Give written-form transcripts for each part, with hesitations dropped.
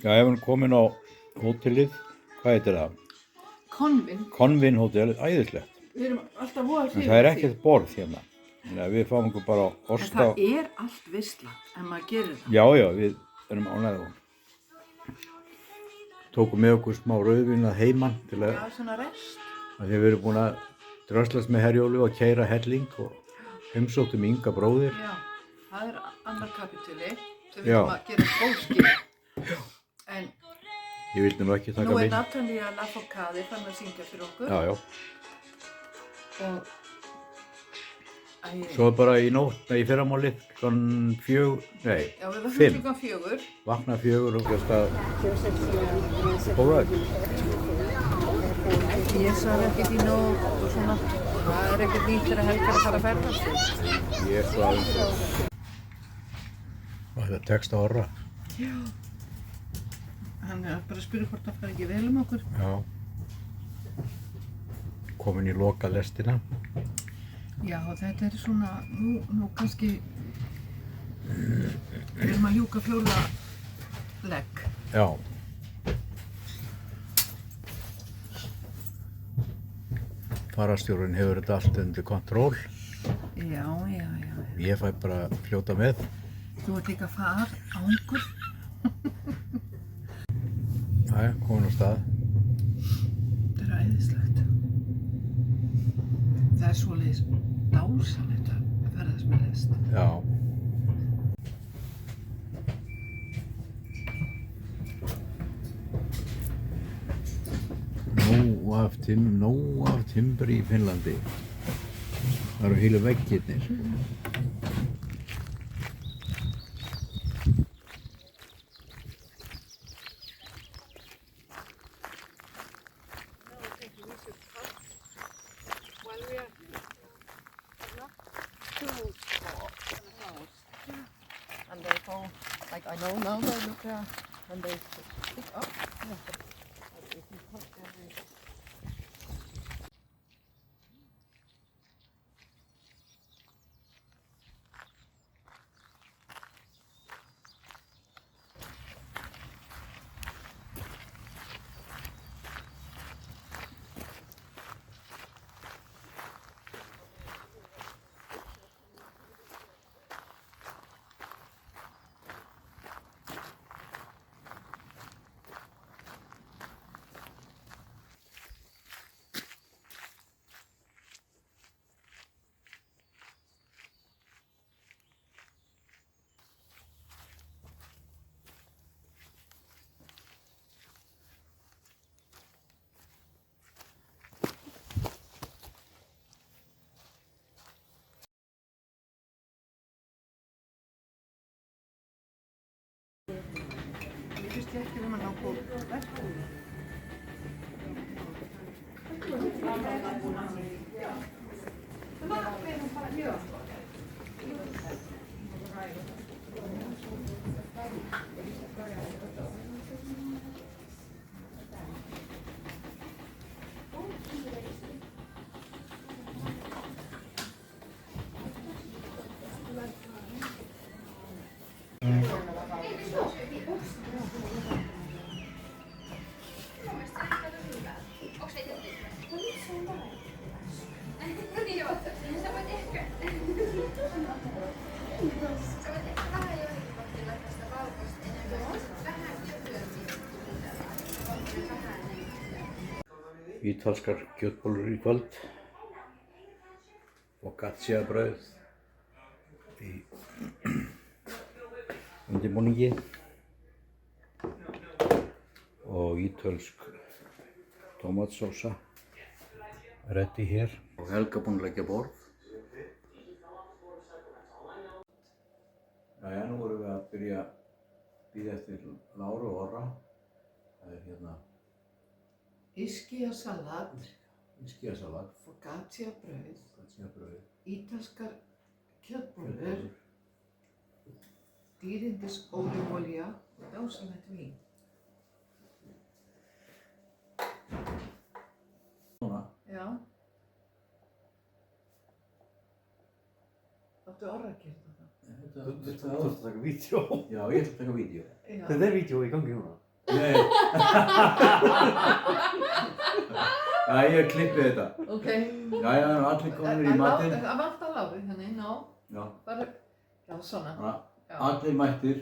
Já, ef hann komin á hótelið, hvað heitir það? Konvin. Konvin hótelið, æðislegt. Við erum alltaf voða En hrifin það er af því. ekkert borð hérna. Þannig að við fáum okkur bara En ost á... það er allt veisla en maður gerir það. Já, já, við erum ánægðir. Tókum með okkur smá rauðvín að heiman til að... Já, svona rest. Því við erum búin að dröslast með Herjólfi og keyra helling og heimsóttum Inga bróðir. Já, það er annar kapítuli sem við Já. erum að gera góð skil. En Ég vildi nú ekki taka nú er minn. Natalia Lafourcade fann að syngja fyrir okkur. Já, já. Og... Svo bara í nótt, nei, í fyrramálið, klukkan 4, nei, Já, við varum 5. klukkan 4. Vakna 4 og gæst að... Alright. Ég sagði ekkert í nóg og svona. Það er ekkert nýtt þegar Helga er að fara að ferðast. Ég er svo aðeins. Og þetta er text að orra. Já. Hann er bara að spyrja hvort það fari ekki vel um okkur. Já. Komin í loka lestina. Já, þetta er svona, nú kannski við erum að ljúka 4. legg. Já. Farastjórinn hefur þetta allt undir kontról. Já. Ég fæ bara að fljóta með. Þú ert líka far, ángur. Jæja, komin á stað. Þetta er æðislegt. Það er svoleiðis dásamlegt að ferðast með lest. Já. Nóg af timbri í Finnlandi. Það eru heilu veggirnir. And they go, like I know now they look when they pick up. Ég finnst ég ekki að ná góð verkefni. Ítalskar kjötbollur í kvöld. Focaccia brauð í undirbúningi. Og ítölsk tómatsósa reddi hér. Og Helga búin að leggja borð. Jæja, nú erum við að bíða eftir Láru og Orra. Það er hérna Ischia-salat, Ischia-salat, focaccia-brauð, ítalskar kjötbollur, dýrindis ólífuolía og dásamlegt vín. Núna. Já. Áttu Orra að gera þetta? Þú ert að taka vídeo. Já, ég ætla að taka vídeo. Já. Þetta er vídeo í gangi núna. Nei. Já, ég klippi þetta. Ok. Já, allir komnir í matinn. Það vantar Láru hérna inn á. Já. Bara, já, svona. Já. Allir mættir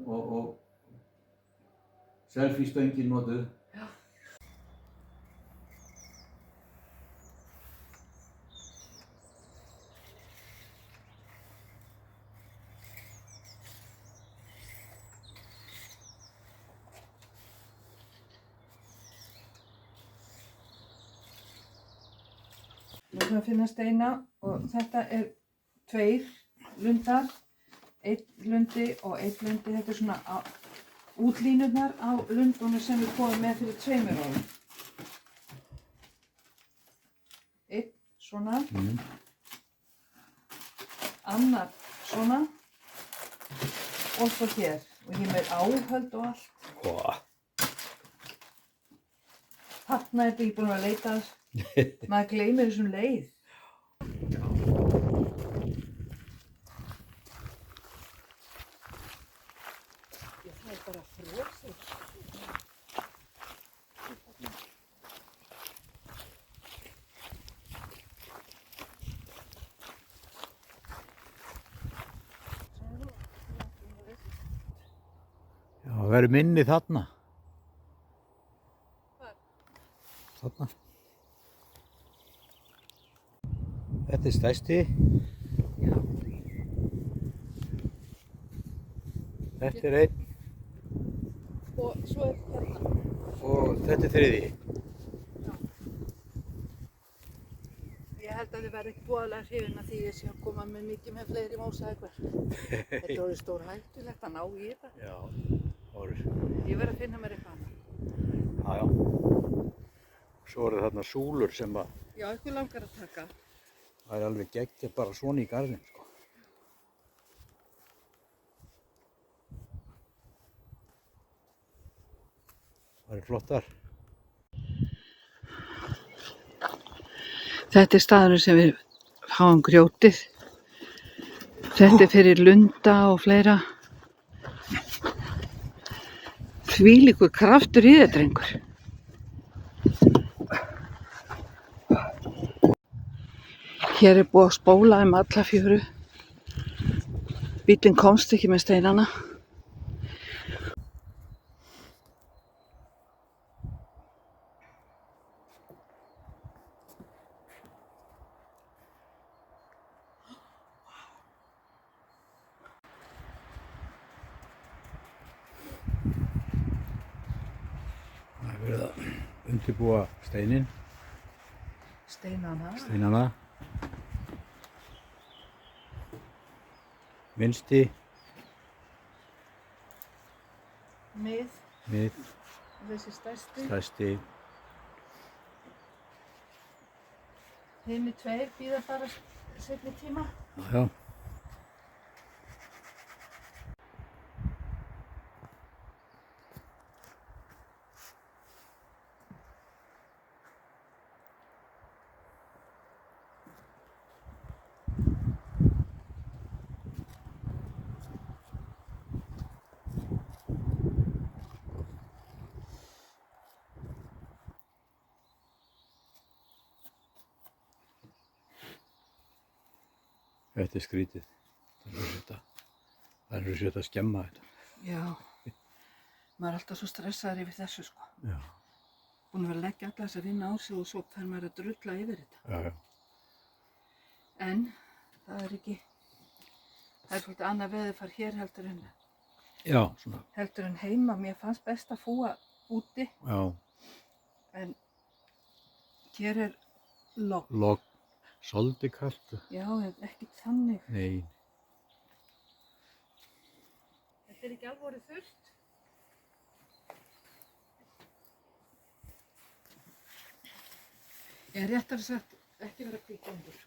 og selfie-stöngin notuð. Já. Nú þarf að finna steina og þetta er 2 lundar, 1 lundi og 1 lundi. Þetta er svona útlínurnar á lundunum sem við komum með fyrir 2 árum. 1 svona, annar svona og svo hér. Og ég með áhöld og allt. Hvað? Þarna er þetta ekki búin að leita að. Maður gleymir þessum leið. Það er bara frosið. Já, það verður minni þarna. Hvar? Þarna. Þetta er stærsti. Já. Þetta er 1. Og svo er hérna. Og þetta er 3. Já. Ég held að þið verði ekki voðalega hrifin af því ég sé að koma með mikið með fleiri mósaeggur. Þetta er orðið stór hættulegt að ná í þetta. Já, orður. Ég verð að finna mér eitthvað annað. Já. Svo eru þarna súlur sem að Já, eitthvað langar að taka. það er alveg geggjað bara svona í garðinn, sko. Það eru flottar. Þetta er staðurinn sem við fáum grjótið. Þetta er fyrir lunda og fleira. Þvílíkur kraftur í þetta, drengur. Hér er búið að spóla alla fjöru. Bíllinn komst ekki með steinana. Það er verið að undirbúa steinin, steinana. Minnsti, Mið, mið, þessi stærsti. stærsti. Hinir 2 bíða bara seinni tíma. Já. Þetta er skrítið. Það er sér að skemma þetta. Já, maður er alltaf svo stressaður yfir þessu, sko. Já. Búin að vera að leggja alla þess að vinna á sig og svo fer maður að drulla yfir þetta. Já. En það er ekki, það er svolítið annað veðurfar hér Já, svona. heldur en heima. Mér fannst best að fúa úti, Já. en hér er logn. Logn. Svolítið kalt. Já, en ekki þannig. Nei. Þetta er ekki alveg orðið þurrt. Ég er réttar sagt ekki vera kvikmyndur.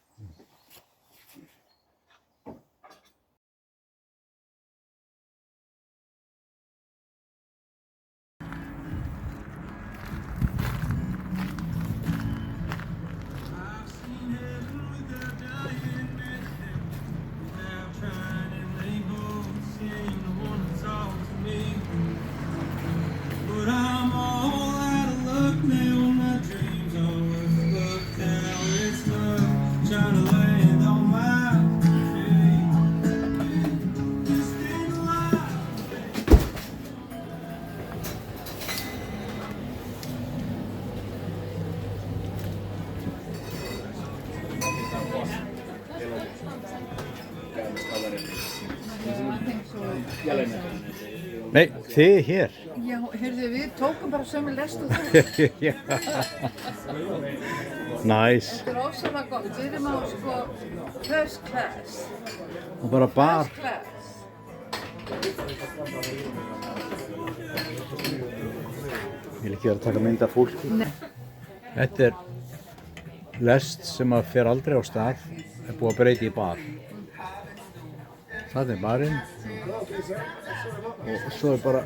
Nei, þið hér. Já, heyrðu, við tókum bara sömu lest og þú. Já. Næs. Þetta er ofsalega gott. Við erum á sko first class. Og bara bar. First class. Ég vil ekki vera að taka mynd af fólki. Nei. Þetta er lest sem að fer aldrei á stað, er búið að breyta í bar. Það er barinn og svo er bara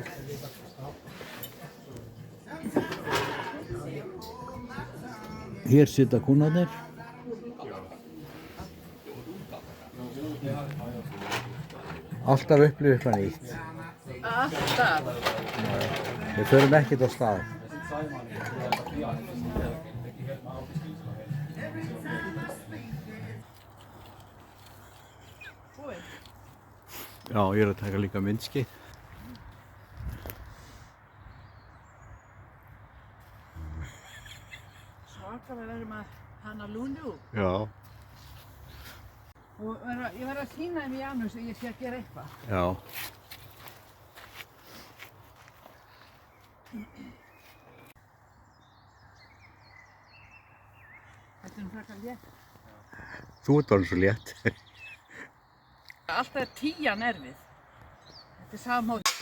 hér sita kúnnarnir. Alltaf upplifa eitthvað nýtt. Alltaf. Við förum ekkert á stað. Já, ég er að taka líka myndskeið. Svakalega verðum að Honolulu. Já. Og ég verð að sýna þeim í Janus að ég sé að gera eitthvað. Já. Þetta er frekar létt. Þú ert alveg svo létt. Alltaf er 10 erfið. Þetta er samhótt.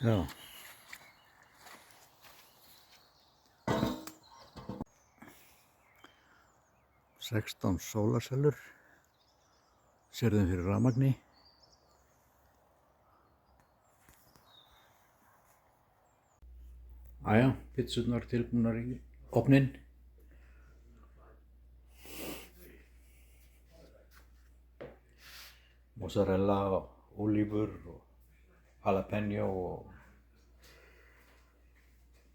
Já. Sextán sólarsellur. Sérðum fyrir rafmagni. Æja, pizzurnar tilbúnar í ofninn. Mozzarella og ólívur og jalapeno og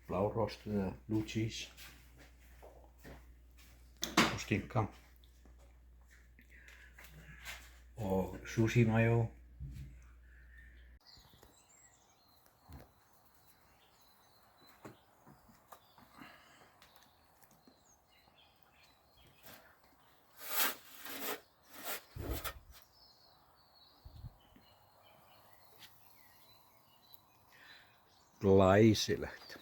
blárost eða blue cheese og skinka og sushi mayo. Glæsilegt.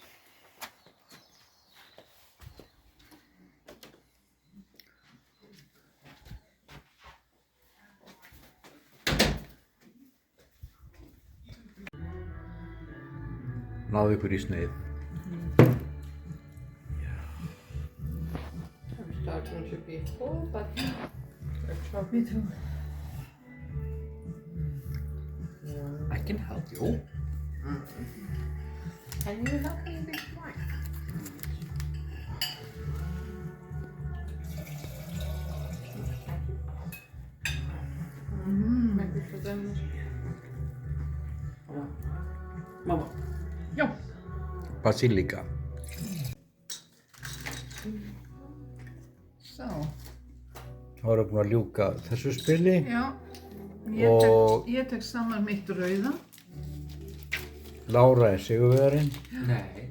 Náðu ykkur í sneið. I'm starting to be full, but Me too. I can help you. can you help me with mine? Maybe for them. Mamma. Já. Basilika. Svo. Þá erum við búin að ljúka þessu spili. Já. Og- Ég tek saman mitt rauða. Lára er sigurvegarinn. Nei.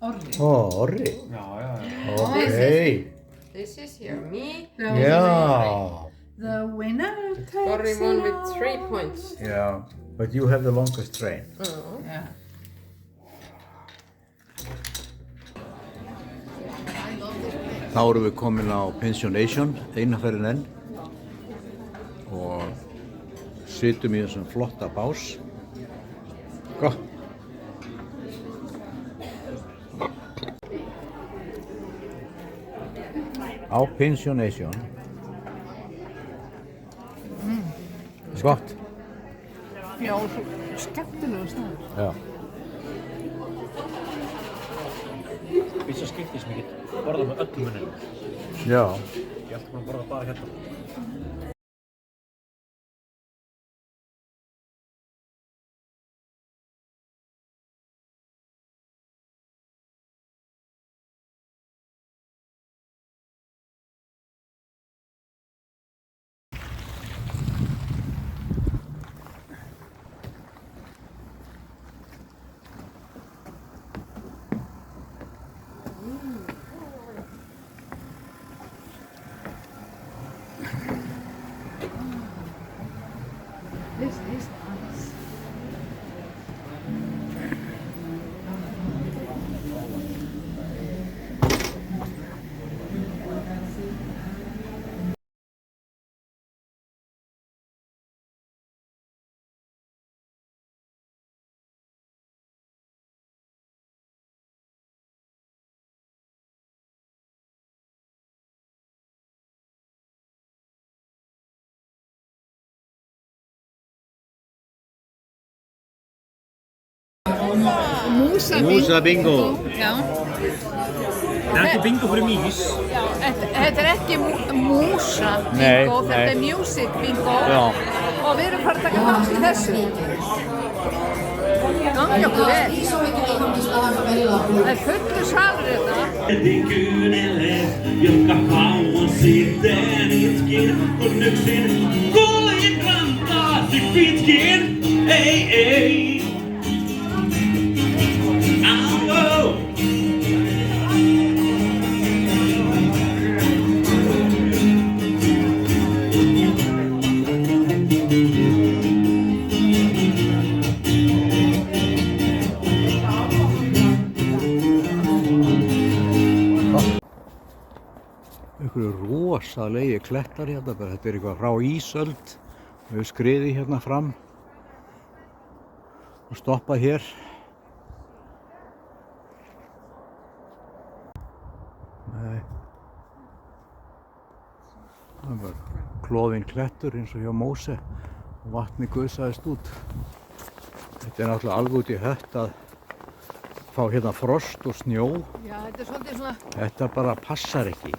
Orri. Ó, Orri. Já, já, já. Ok. This is here, me. Já. The winner takes Orri won it with all. 3 points. Já. But you have the longest train. Oh. Já. Þá erum við komin á Pensionation, einaferðin enn. Og situm í þessum flotta bás. Gott. Á Pensionation. Gott. Já, svo skemmtilegu staður. Já. Fyrsta skipti sem ég get borðað með öllum munninum. Já. Ég ætti bara að borða bara hérna. This is nice. Músa bingo. Já. Það er ekki bingo fyrir mís. Þetta er ekki músa Nei, bingo, þetta nei. er music bingo. Já. Og við erum farið að taka þátt í þessu. Gangi okkur vel. Það er fullu salur þetta. Kyynelle, joka kauan sitten itkin, kun yksin kuljen rantaasi pitkin. Ei. Au. Einhverju rosalegi klettar hérna, bara þetta er eitthvað frá ísöld. Við höfum skriðið hérna fram og stoppað hér. Nei. Það var klofinn klettur eins og hjá Móse og vatnið gusaðist út. Þetta er náttúrulega alveg út í hött að fá hérna frost og snjó. Já, þetta er svolítið svona. Þetta bara passar ekki.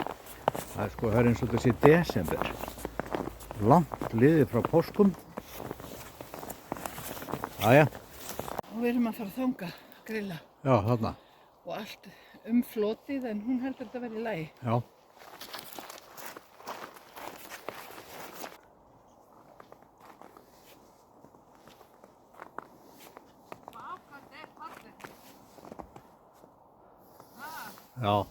Það er sko, það er eins og þetta sé desember. Langt liðið frá páskum. Jæja, Og við erum að fara að þanga, grilla já þarna, og allt flotið en hún heldur þetta verið í lagi. já. Já.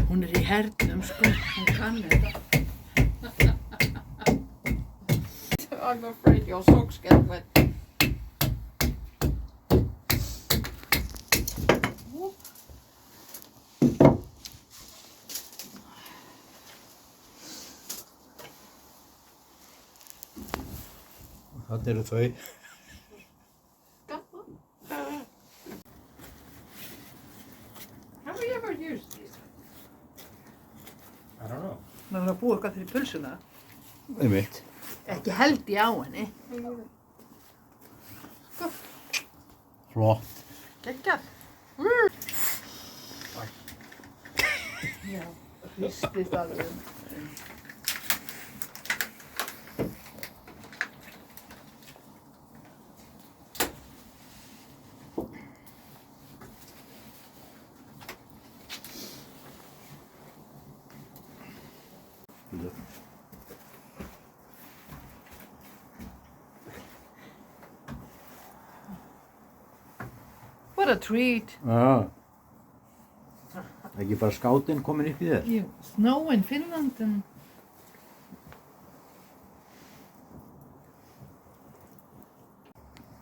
Hún er í hernum sko, hún kann þetta. I'm afraid your socks get wet. Þarna eru þau. Have we ever used these? I don't know. Maður var að búa eitthvað fyrir pulsuna. Einmitt. Ekki held ég á henni. Flott. Geggjað. Já, hristist alveg. What a treat. Já. Ekki bara skátinn komin upp í þér? Jú, snow in Finland and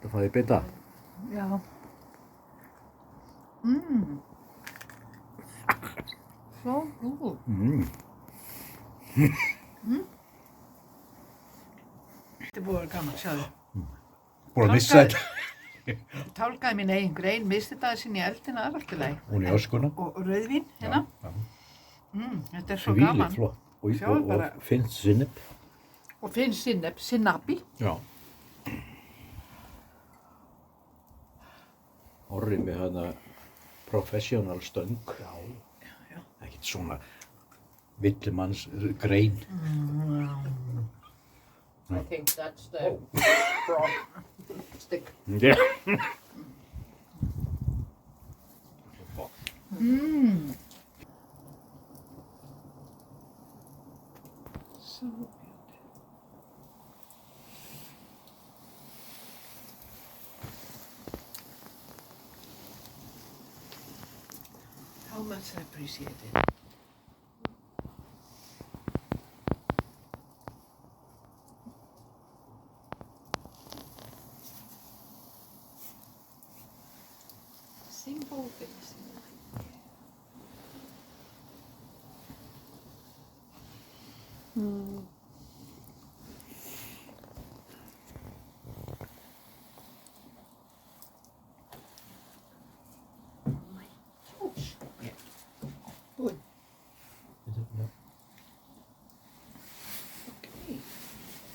Það fæði bita. já. So good. Þetta er búið að vera gaman, sjáðu. Búin að missa þetta. Tálkaði mín eigin grein, misti það sinni í eldina, það er allt í lagi. Hún í öskuna. Og rauðvín hérna. Já. Þetta er svo Svílið gaman. flott. Og, Sjáðu bara. og finnst sinnep. Og finn sinnep, sinnabi. Já. Orri með hana professional stöng. Já. Ekkert svona villimanns grein. I think that's the frog stick. Já. So beautiful. much appreciated. Simple things in life. My gosh. Yeah. Good. Okay.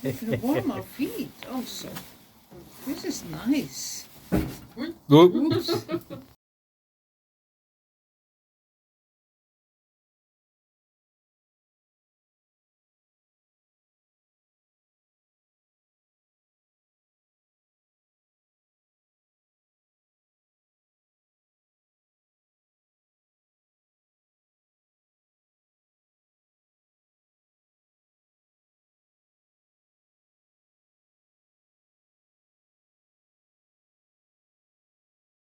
We can warm our feet also. This is nice. Good. Oops.